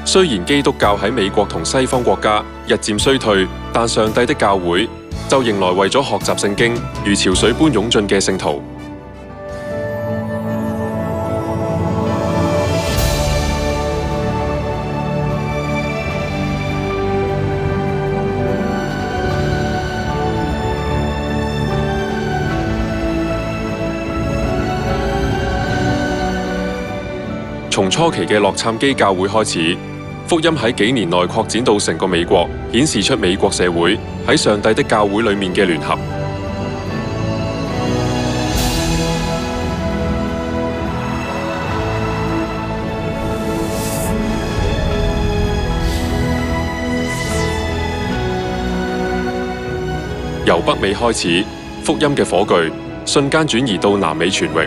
雖然基督教喺美國同西方國家日漸衰退，但上帝的教會就迎來為咗學習聖經如潮水般湧進嘅聖徒。從初期嘅洛杉磯教會開始，福音喺幾年內擴展到成個美國，顯示出美國社會喺上帝的教會裏面嘅聯合。由北美開始，福音嘅火炬瞬間轉移到南美全域。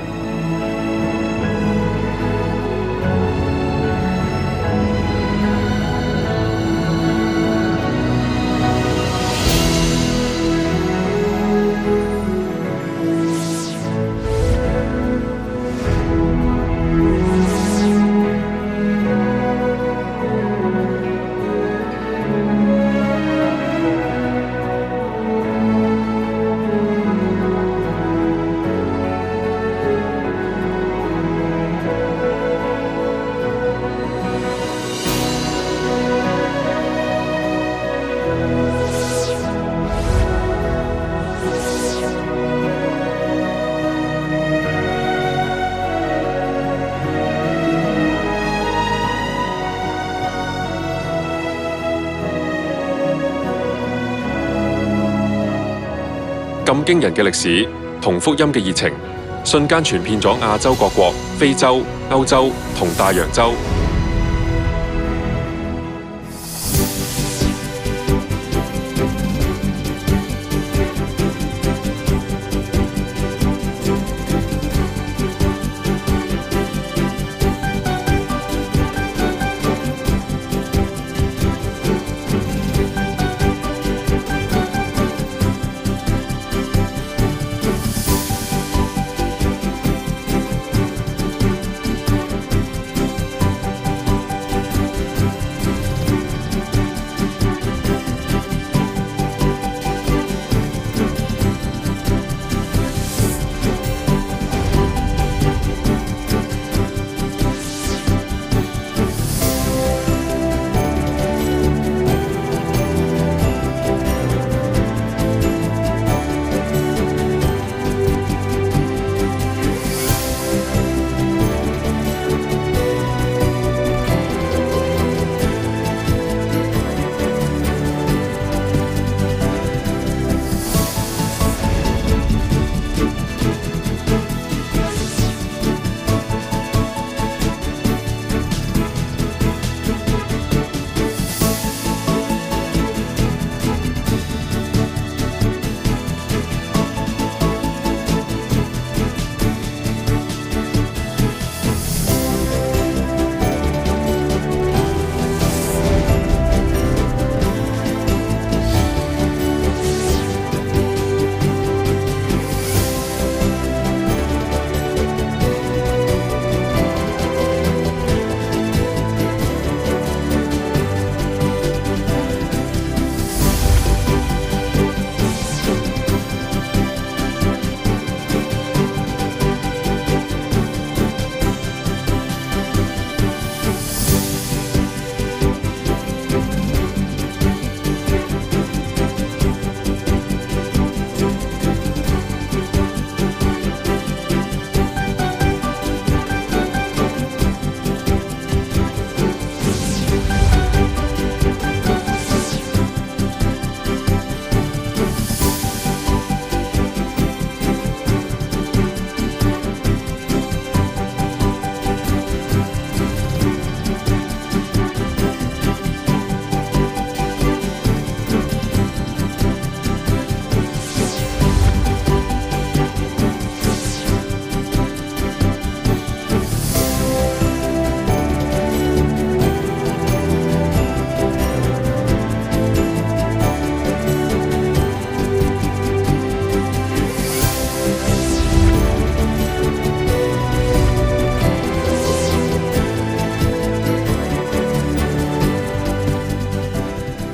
咁驚人嘅歷史同福音嘅熱情，瞬間傳遍咗亞洲各國、非洲、歐洲同大洋洲。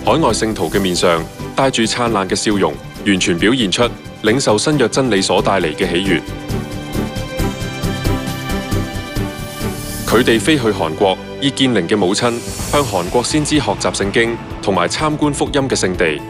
海外聖徒嘅面上帶住燦爛嘅笑容，完全表現出領受新約真理所帶嚟嘅喜悅。佢哋飛去韓國，以建靈嘅母親向韓國先知學習聖經，同埋參觀福音嘅聖地。